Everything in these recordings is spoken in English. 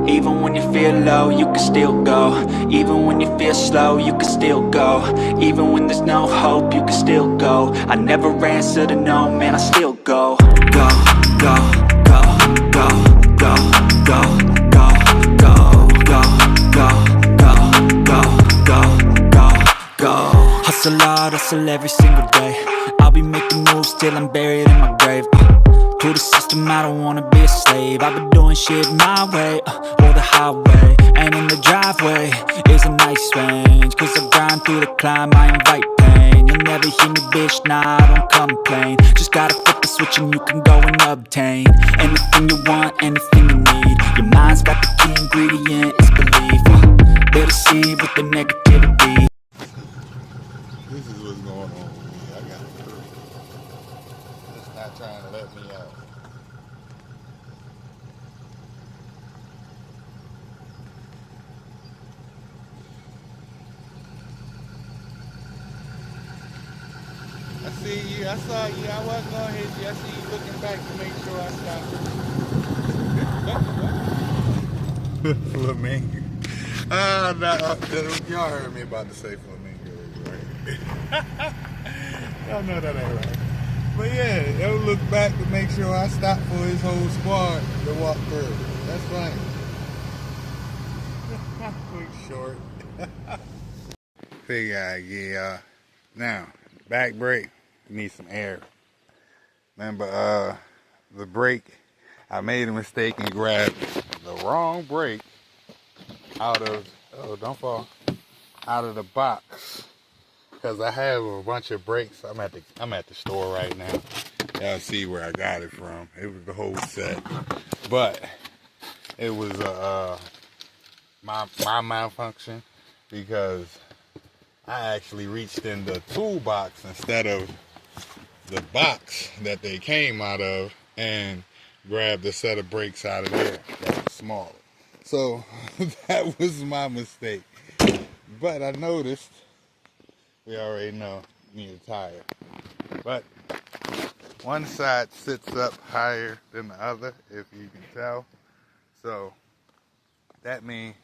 Even when you feel low, you can still go. Even when you feel slow, you can still go. Even when there's no hope, you can still go. I never answer to no, man, I still go. Go, go, go, go, go, go, go, go, go, go, go, go, go, go. Hustle hard, hustle every single day. I'll be making moves till I'm buried in my grave. To the system, I don't wanna be a slave. I've been doing shit my way, or the highway. And in the driveway is a nice range, cause I grind through the climb, I invite pain. You'll never hear me, bitch, nah, I don't complain. Just gotta flip the switch and you can go and obtain anything you want, anything you need. Your mind's got the key ingredient, it's belief. They'll deceive with the negativity. This is what's going on with me. I got it. It's not trying to let me out. I see you. I saw you. I wasn't going to hit you. I see you looking back to make sure I stopped. Flamingo. Ah, no. Y'all heard me about to say flamingo, right? Y'all know that ain't right. But yeah, they'll look back to make sure I stop for his whole squad to walk through. That's funny. Quick short. Figure out, yeah. Now, back brake, need some air. Remember, the brake, I made a mistake and grabbed the wrong brake out of, oh, don't fall, out of the box. Cause I have a bunch of brakes. I'm at the store right now. Y'all see where I got it from. It was the whole set, but it was my malfunction because I actually reached in the toolbox instead of the box that they came out of and grabbed a set of brakes out of there that was smaller. So that was my mistake. But I noticed, we already know, need a tire. But one side sits up higher than the other, if you can tell. So that means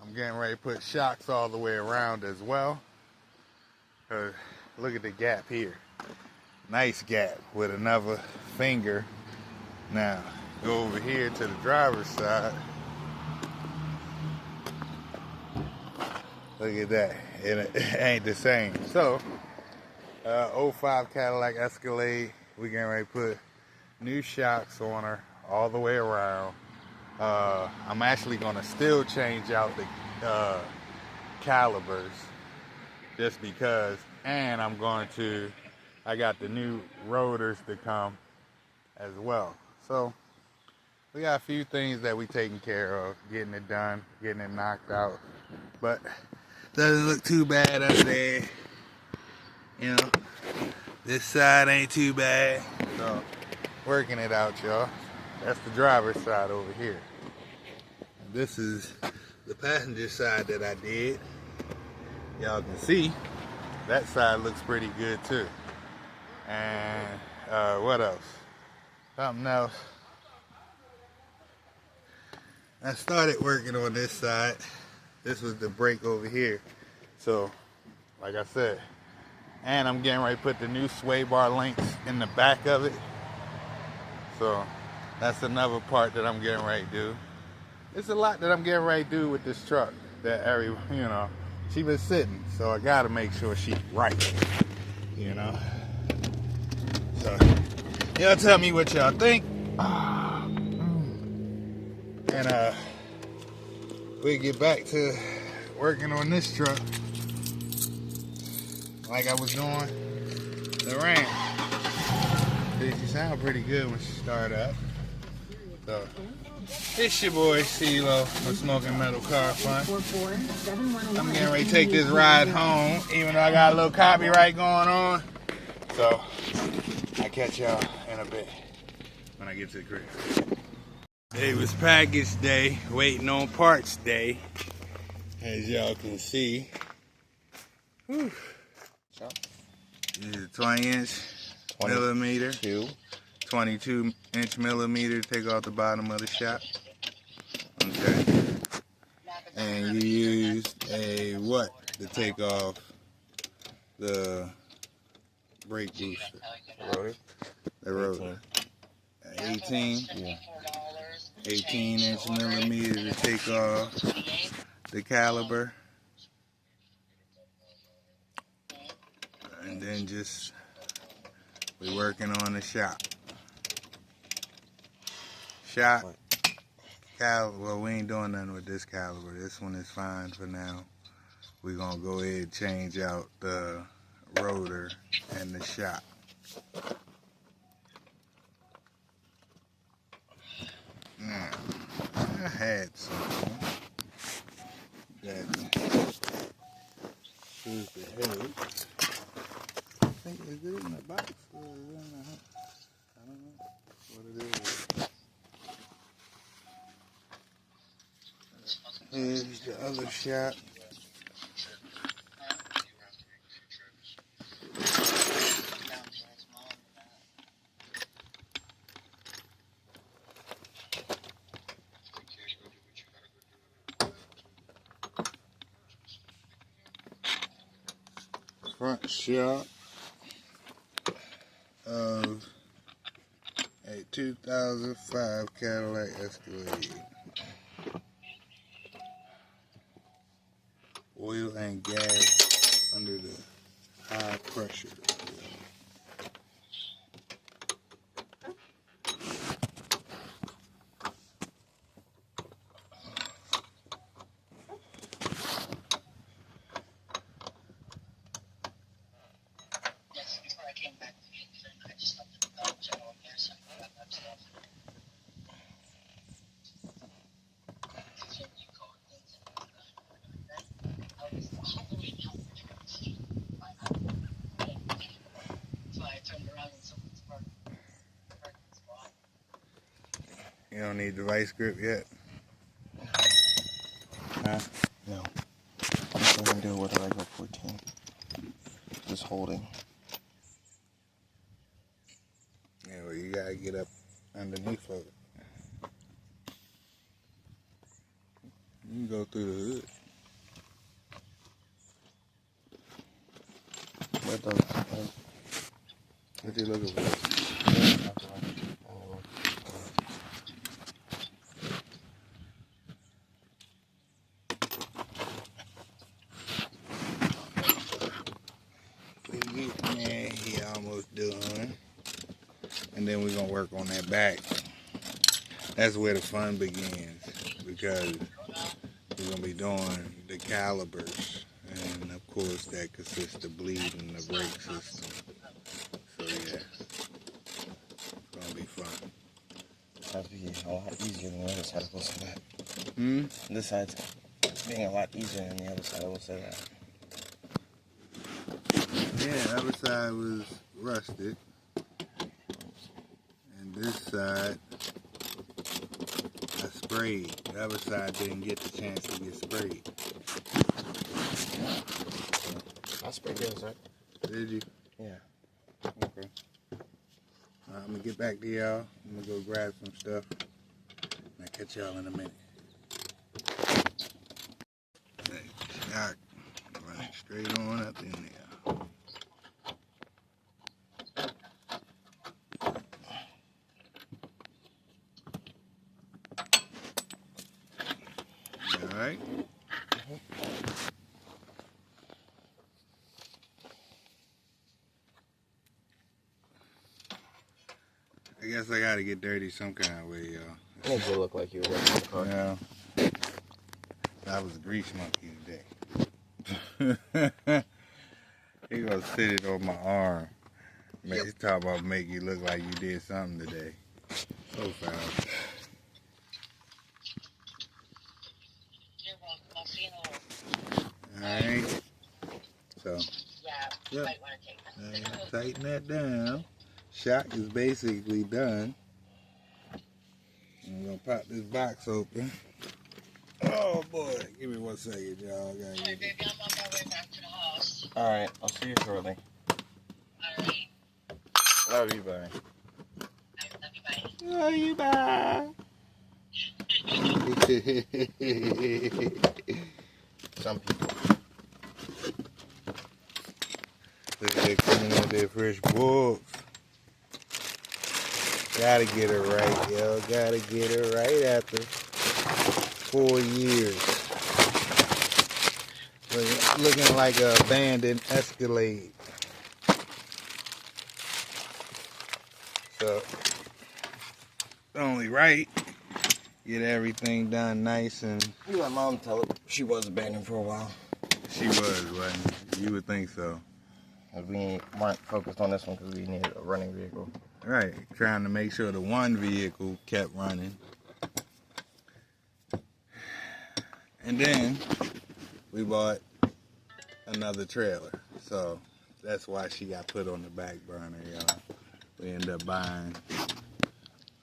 I'm getting ready to put shocks all the way around as well. Look at the gap here. Nice gap with another finger. Now, go over here to the driver's side. Look at that. It ain't the same. So, 05 Cadillac Escalade. We getting ready to put new shocks on her all the way around. I'm actually going to still change out the calibers just because. And I got the new rotors to come as well. So, we got a few things that we taking care of. Getting it done, getting it knocked out. But doesn't look too bad up there. You know, this side ain't too bad. So, working it out, y'all. That's the driver's side over here. And this is the passenger side that I did. Y'all can see, that side looks pretty good too. And what else? Something else. I started working on this side. This was the brake over here. So, like I said, and I'm getting ready to put the new sway bar links in the back of it. So, that's another part that I'm getting ready to do. It's a lot that I'm getting ready to do with this truck that she been sitting. So I gotta make sure she's right, you know. So, y'all tell me what y'all think. And we get back to working on this truck like I was doing the Ram. She sound pretty good when she started up. So, it's your boy CeeLo from Smoking Metal Car Fun. I'm getting ready to take this ride home, even though I got a little copyright going on. So, I'll catch y'all in a bit when I get to the crib. It was package day, waiting on parts day, as y'all can see. Whew. This is a 20-inch millimeter, 22-inch millimeter to take off the bottom of the shop. Okay. And you used a what to take off the brake booster? The rotor. 18? Yeah. 18-inch millimeter to take off the caliper. And then just, we're working on the shock. Shock. Well, we ain't doing nothing with this caliber. This one is fine for now. We're going to go ahead and change out the rotor and the shock. Now, I had something that shows the head. I think it's in the box. Or is it in the house? I don't know what it is. Here's the other shot. Front shot of a 2005 Cadillac Escalade. Oil and gas under the high pressure. You don't need the vice grip yet? Huh? No. I'm still gonna do it with a regular 14. Just holding. Yeah, well, you gotta get up underneath of it. You can go through the hood. What you looking for? We getting there, he almost done. And then we're gonna work on that back. That's where the fun begins, because we're gonna be doing the calibers, and of course that consists of bleeding the brake system. So yeah, it's gonna be fun. That'd be a lot easier than the other side, I will say that. Hmm? This side's being a lot easier than the other side, I will say that. Yeah, the other side was rusted, and this side I sprayed. The other side didn't get the chance to get sprayed. I sprayed the other side. Did you? Yeah. Okay. I'm gonna get back to y'all. I'm gonna go grab some stuff. I'll catch y'all in a minute. Hey, shock running straight on up in there. All right. I guess I gotta get dirty some kind of way, y'all. It makes it look like you were working the car. Yeah. I was a grease monkey today. He gonna sit it on my arm. He's talking about make you look like you did something today. So foul. Alright. So, yep. Tighten that down. Shock is basically done. I'm gonna pop this box open. Oh boy, give me 1 second, y'all. Alright, baby, I'm on my way back to the house. Alright, I'll see you shortly. Alright. Love you, bye. Love you, bye. Love you, bye. Some people. They're coming with their fresh books. Gotta get it right, yo. Gotta get it right after 4 years. Looking like an abandoned Escalade. So, it's only right. Get everything done nice and... You let Mom tell it. She was abandoned for a while. She was, wasn't she? You would think so. We weren't focused on this one because we needed a running vehicle. Right, trying to make sure the one vehicle kept running. And then we bought another trailer. So that's why she got put on the back burner, y'all. We ended up buying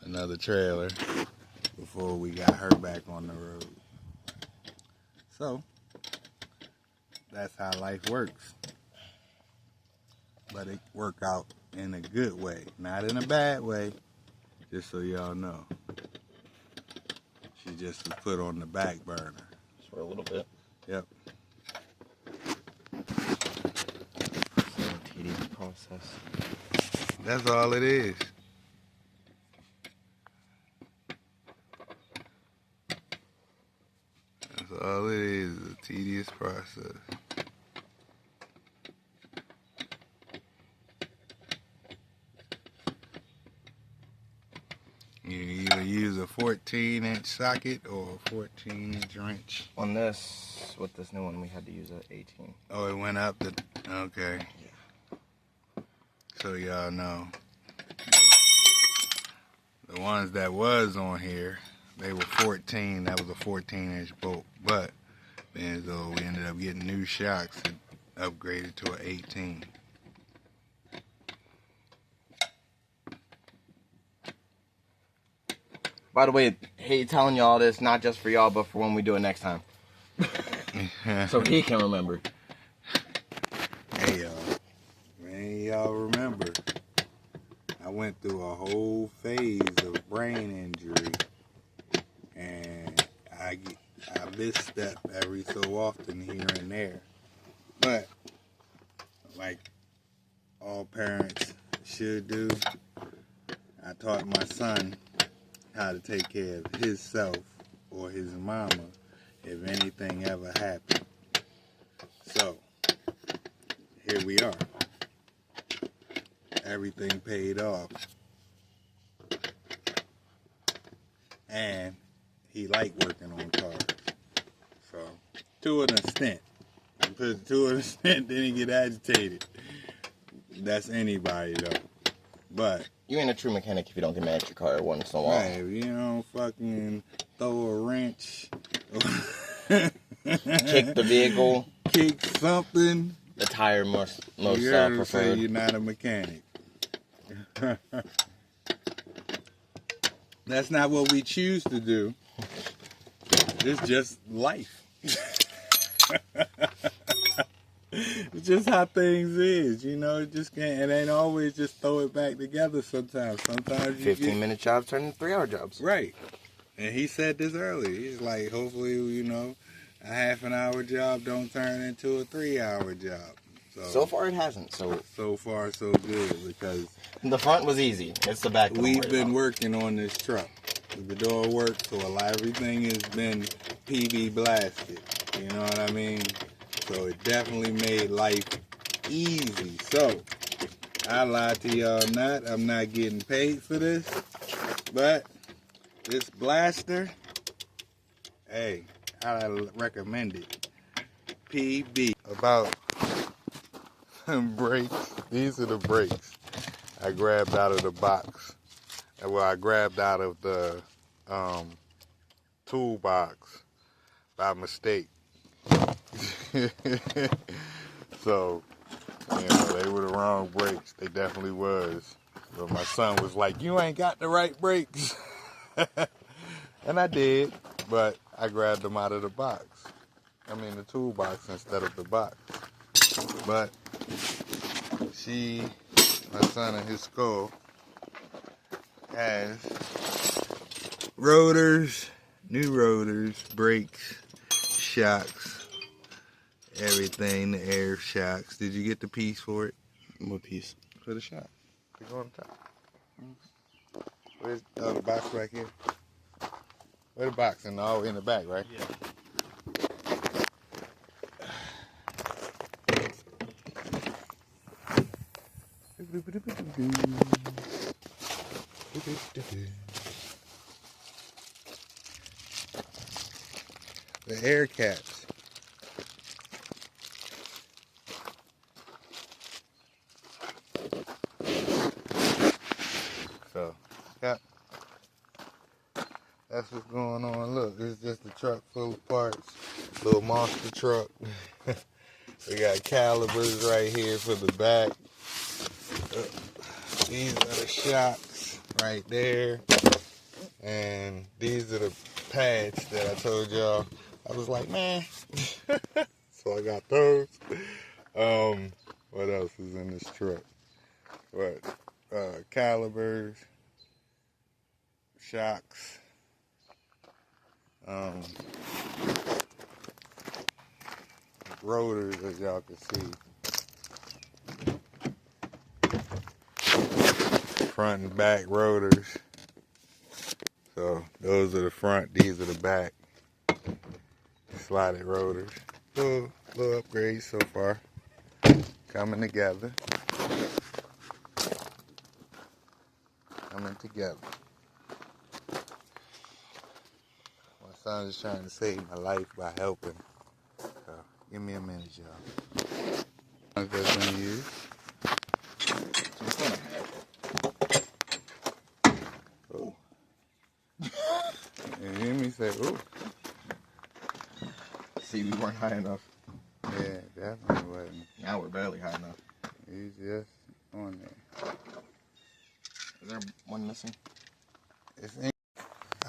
another trailer before we got her back on the road. So that's how life works. But it worked out in a good way, not in a bad way, just so y'all know. She just was put on the back burner. Just for a little bit. Yep. It's a tedious process. That's all it is. That's all it is, a tedious process. You either use a 14-inch socket or a 14-inch wrench. On this, with this new one, we had to use an 18. Oh, it went up to... Okay. Yeah. So y'all know. The ones that was on here, they were 14. That was a 14-inch bolt. But then so we ended up getting new shocks and upgraded to an 18. By the way, hate telling y'all this, not just for y'all, but for when we do it next time. So he can remember. Hey y'all, man, y'all remember, I went through a whole phase of brain injury, and I misstep every so often here and there. But like all parents should do, I taught my son how to take care of himself or his mama if anything ever happened. So, here we are. Everything paid off. And he liked working on cars. So, to an extent. To an extent, then he get agitated. That's anybody though. But You ain't a true mechanic if you don't get mad at your car once in a while. right, if you don't fucking throw a wrench, Kick the vehicle, kick something, the tire most you gotta say preferred. you're not a mechanic. That's not what we choose to do. It's just life. It's just how things is, you know. It just can't. It ain't always just throw it back together. Sometimes you 15-minute jobs turn into 3-hour jobs. right. And he said this earlier. He's like, hopefully, you know, a half an hour job don't turn into a 3-hour job. So far it hasn't. So far so good, because The front was easy. It's the back. we've been working on this truck. The door works, so everything has been PV blasted. You know what I mean? So it definitely made life easy. So I lied to y'all not. I'm not getting paid for this. But this blaster, hey, I recommend it. PB. About brakes. These are the brakes I grabbed out of the box. Well, I grabbed out of the toolbox by mistake. So, you know, they were the wrong brakes. They definitely was. But my son was like, you ain't got the right brakes. And I did, but I grabbed them out of the box. I mean, the toolbox instead of the box. But my son and his skull has rotors, New rotors, brakes, shocks, everything, the air shocks. Did you get the piece for it? What piece? For the shock. To go on top. Where's the box back here? Where's the box? In the back, right? Yeah. The air caps. So, yeah, that's what's going on. Look, it's just a truck full of parts. Little monster truck. We got calipers right here for the back. These are the shocks right there. And these are the pads that I told y'all. I was like, man. So I got those. What else is in this truck? What? Calipers, shocks, rotors, as y'all can see. Front and back rotors. So those are the front, these are the back. Slotted rotors. Little upgrades so far. Coming together. My son is trying to save my life by helping. So give me a minute, y'all. How's that gonna use? Oh. You hear me say, ooh. See, we weren't high enough. Yeah, definitely wasn't. Now we're barely high enough. He's just on there. Is there one missing?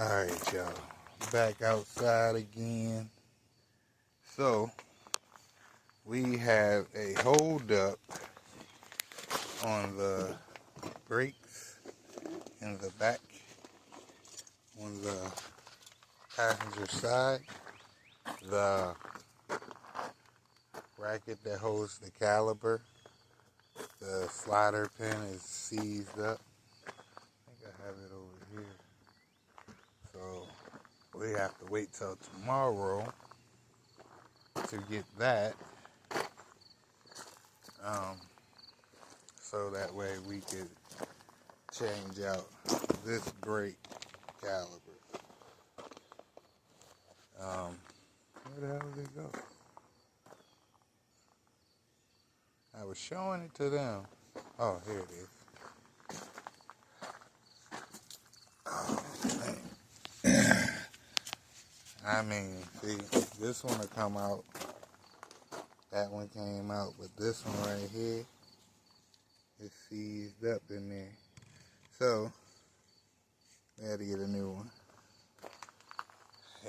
Alright, y'all. Back outside again. So, we have a hold up on the brakes in the back on the passenger side. The bracket that holds the caliper, the slider pin is seized up. I think I have it over here. So we have to wait till tomorrow to get that. So that way we could change out this brake caliper. Where the hell did it go? I was showing it to them. Oh, here it is. Oh, man. I mean, see, this one will come out. That one came out, but this one right here is seized up in there. So, we had to get a new one.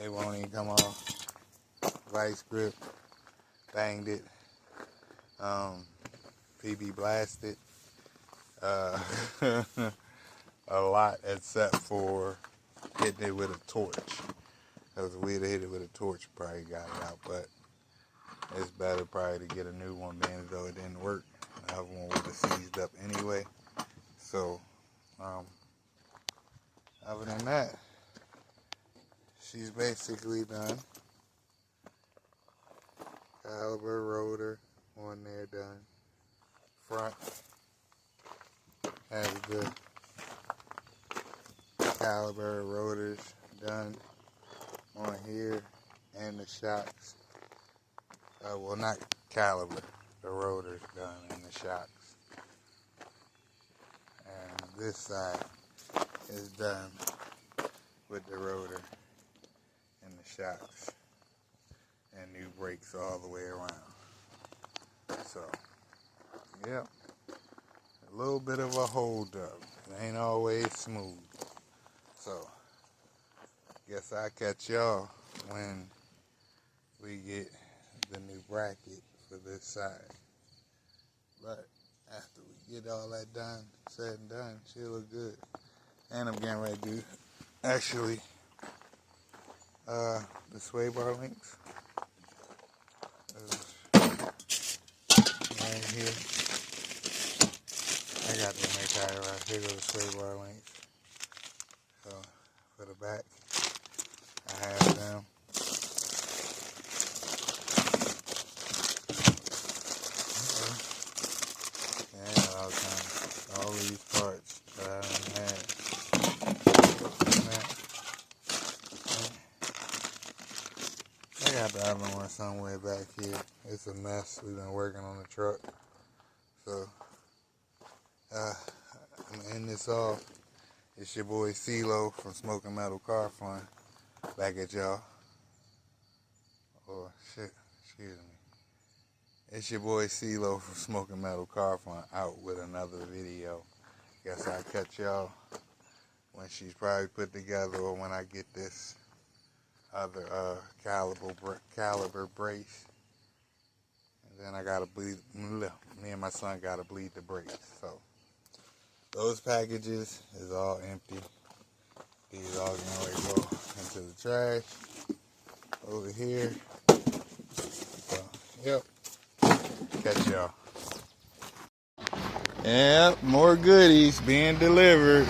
It won't even come off. Vice grip, banged it. PB blasted. A lot except for hitting it with a torch. Because if we'd have hit it with a torch, probably got it out. But it's better probably to get a new one, being as though it didn't work. The other one would have seized up anyway. So, other than that, she's basically done. Caliber, rotor on there done. Front has the caliber, rotors done on here, and the shocks. Well, not caliber, the rotors done and the shocks. And this side is done with the rotor and the shocks and new brakes all the way around. So, yep, a little bit of a hold up. It ain't always smooth. So, guess I'll catch y'all when we get the new bracket for this side. But after we get all that done, said and done, she'll look good. And I'm getting ready to actually the sway bar links. Right here. I got the make tire right here. Go the sway bar links. So for the back, I have them. All these parts that I done had. I got the other one somewhere back here. It's a mess. We've been working on the truck. So, I'm going to end this off. It's your boy CeeLo from Smoking Metal Car Fun. Back at y'all. Oh, shit. Excuse me. It's your boy CeeLo from Smoking Metal Car Fun out with another video. Guess I'll catch y'all when she's probably put together or when I get this other caliber brace. And then I gotta bleed, me and my son gotta bleed the brace. So those packages is all empty. These all gonna go into the trash over here. So, yep. Catch y'all. Yep, more goodies being delivered.